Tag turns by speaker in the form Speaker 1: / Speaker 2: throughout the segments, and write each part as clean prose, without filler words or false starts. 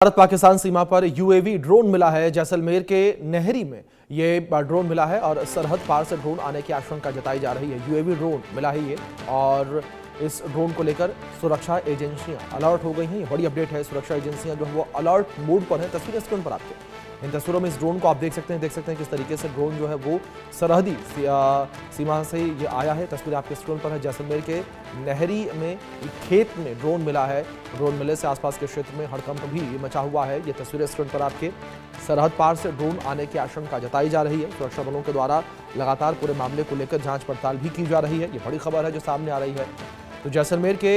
Speaker 1: भारत पाकिस्तान सीमा पर UAV drone मिला है। जैसलमेर के नहरी में ये ड्रोन मिला है और सरहद पार से ड्रोन आने की आशंका जताई जा रही है। यूएवी ड्रोन मिला है ये, और इस ड्रोन को लेकर सुरक्षा एजेंसियां अलर्ट हो गई हैं। ये बड़ी अपडेट है। सुरक्षा एजेंसियां जो है वो अलर्ट मोड पर हैं। तस्वीरें स्क्रीन पर आपके, इन तस्वीरों में इस ड्रोन को आप देख सकते हैं किस तरीके से ड्रोन जो है वो सरहदी सीमा से ये आया है। तस्वीर आपके स्क्रीन पर है। जैसलमेर के नहरी में खेत में ड्रोन मिला है। ड्रोन मिलने से आसपास के क्षेत्र में हड़कंप भी मचा हुआ है। ये तस्वीरें स्क्रीन पर आपके, सरहद पार से ड्रोन आने की आशंका जताई जा रही है। सुरक्षा बलों के द्वारा लगातार पूरे मामले को लेकर जांच पड़ताल भी की जा रही है। ये बड़ी खबर है जो सामने आ रही है। तो जैसलमेर के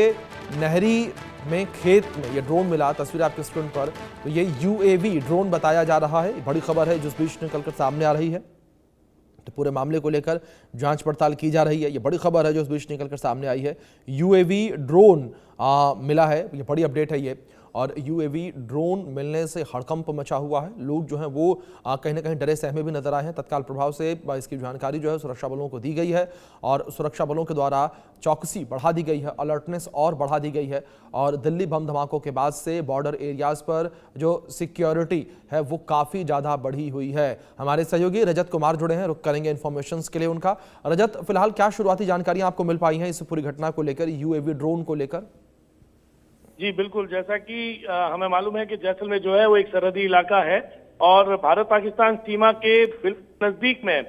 Speaker 1: नहरी में खेत में ये ड्रोन मिला, तस्वीर आपके स्क्रीन पर। तो ये यूएवी ड्रोन बताया जा रहा है। बड़ी खबर है जो इस बीच निकलकर सामने आ रही है। तो पूरे मामले को लेकर जांच पड़ताल की जा रही है। ये बड़ी खबर है जो इस बीच निकलकर सामने आई है। यूएवी ड्रोन मिला है, ये बड़ी अपडेट है ये। और यूएवी ड्रोन मिलने से हड़कंप मचा हुआ है। लोग जो हैं वो कहीं ना कहीं डरे सहमे भी नजर आए हैं। तत्काल प्रभाव से इसकी जानकारी जो है सुरक्षा बलों को दी गई है और सुरक्षा बलों के द्वारा चौकसी बढ़ा दी गई है, अलर्टनेस और बढ़ा दी गई है। और दिल्ली बम धमाकों के बाद से बॉर्डर एरियाज पर जो सिक्योरिटी है वो काफ़ी ज़्यादा बढ़ी हुई है। हमारे सहयोगी रजत कुमार जुड़े हैं, रुक करेंगे इन्फॉर्मेशन के लिए उनका। रजत, फिलहाल क्या शुरुआती जानकारियां आपको मिल पाई हैं इस पूरी घटना को लेकर, यूएवी ड्रोन को लेकर?
Speaker 2: जी बिल्कुल, जैसा कि हमें मालूम है कि जैसलमेर जो है वो एक सरहदी इलाका है और भारत पाकिस्तान सीमा के बिल्कुल नजदीक में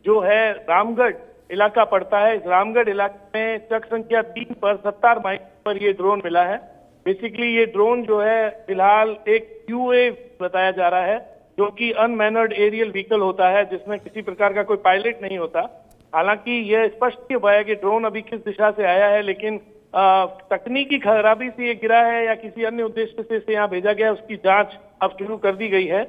Speaker 2: जो है रामगढ़ इलाका पड़ता है। इस रामगढ़ इलाके में चक संख्या 3 पर 70 माइल पर ये ड्रोन मिला है। बेसिकली ये ड्रोन जो है फिलहाल एक यूएवी बताया जा रहा है, जो कि अनमैनर्ड एरियल व्हीकल होता है, जिसमें किसी प्रकार का कोई पायलट नहीं होता। हालांकि यह स्पष्ट नहीं हुआ है कि ड्रोन अभी किस दिशा से आया है, लेकिन तकनीकी खराबी से ये गिरा है या किसी अन्य उद्देश्य से इसे यहाँ भेजा गया है, उसकी जांच अब शुरू कर दी गई है।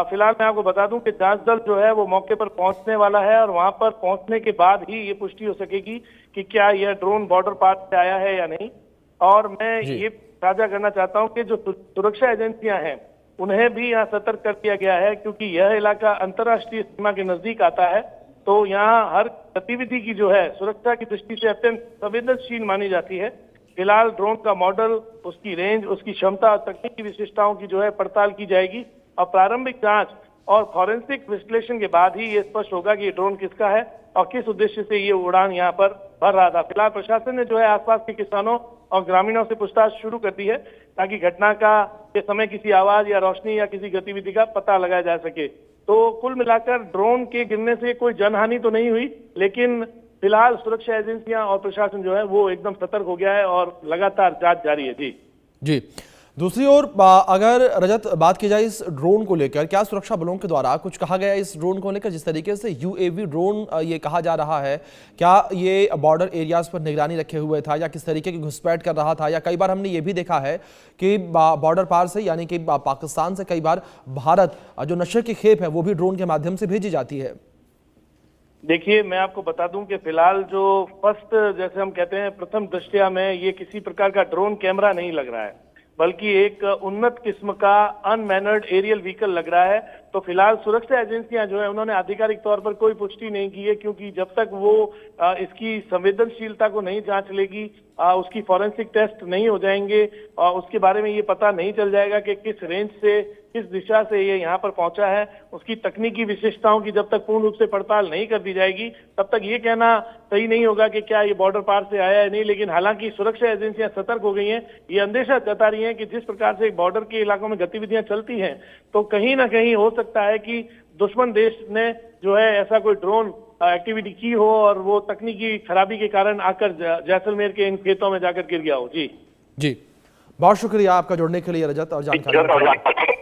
Speaker 2: फिलहाल मैं आपको बता दूं कि जांच दल जो है वो मौके पर पहुंचने वाला है और वहां पर पहुंचने के बाद ही ये पुष्टि हो सकेगी कि क्या यह ड्रोन बॉर्डर पार से आया है या नहीं। और मैं ये साझा करना चाहता हूँ कि जो सुरक्षा एजेंसियां हैं उन्हें भी यहाँ सतर्क कर दिया गया है, क्योंकि यह इलाका अंतर्राष्ट्रीय सीमा के नजदीक आता है। तो यहाँ हर गतिविधि की जो है सुरक्षा की दृष्टि से अत्यंत संवेदनशील मानी जाती है। फिलहाल ड्रोन का मॉडल, उसकी रेंज, उसकी क्षमता और तकनीकी विशिष्टताओं की जो है पड़ताल की जाएगी और प्रारंभिक जांच और फॉरेंसिक विश्लेषण के बाद ही ये स्पष्ट होगा कि ये ड्रोन किसका है और किस उद्देश्य से ये उड़ान यहाँ पर भर रहा था। फिलहाल प्रशासन ने जो है आसपास के किसानों और ग्रामीणों से पूछताछ शुरू कर दी है, ताकि घटना के समय किसी आवाज या रोशनी या किसी गतिविधि का पता लगाया जा सके। तो कुल मिलाकर ड्रोन के गिरने से कोई जनहानि तो नहीं हुई, लेकिन फिलहाल सुरक्षा एजेंसियां और प्रशासन जो है वो एकदम सतर्क हो गया है और लगातार जांच जारी है। जी।
Speaker 1: दूसरी ओर अगर रजत बात की जाए इस ड्रोन को लेकर, क्या सुरक्षा बलों के द्वारा कुछ कहा गया इस ड्रोन को लेकर? जिस तरीके से यूएवी ड्रोन ये कहा जा रहा है, क्या ये बॉर्डर एरियाज पर निगरानी रखे हुए था या किस तरीके की घुसपैठ कर रहा था? या कई बार हमने ये भी देखा है कि बॉर्डर पार से, यानी कि पाकिस्तान से कई बार भारत जो नशे की खेप है वो भी ड्रोन के माध्यम से भेजी जाती है।
Speaker 2: देखिए, मैं आपको बता दूं कि फिलहाल जो फर्स्ट, जैसे हम कहते हैं, प्रथम दृष्टया में ये किसी प्रकार का ड्रोन कैमरा नहीं लग रहा है, बल्कि एक उन्नत किस्म का अनमैनर्ड एरियल व्हीकल लग रहा है। तो फिलहाल सुरक्षा एजेंसियां जो है उन्होंने आधिकारिक तौर पर कोई पुष्टि नहीं की है, क्योंकि जब तक वो इसकी संवेदनशीलता को नहीं जांच लेगी, उसकी फॉरेंसिक टेस्ट नहीं हो जाएंगे और उसके बारे में ये पता नहीं चल जाएगा कि किस रेंज से, किस दिशा से ये यहाँ पर पहुंचा है, उसकी तकनीकी विशेषताओं की जब तक पूर्ण रूप से पड़ताल नहीं कर दी जाएगी, तब तक ये कहना सही नहीं होगा कि क्या ये बॉर्डर पार से आया है नहीं। लेकिन हालांकि सुरक्षा एजेंसियां सतर्क हो गई हैं। ये अंदेशा जता रही हैं कि जिस प्रकार से बॉर्डर के इलाकों में गतिविधियां चलती हैं, तो कहीं ना कहीं हो सकता है कि दुश्मन देश ने जो है ऐसा कोई ड्रोन एक्टिविटी की हो और वो तकनीकी खराबी के कारण आकर जैसलमेर के इन खेतों में जाकर गिर गया हो। जी,
Speaker 1: बहुत शुक्रिया आपका जुड़ने के लिए रजत और जानकारी।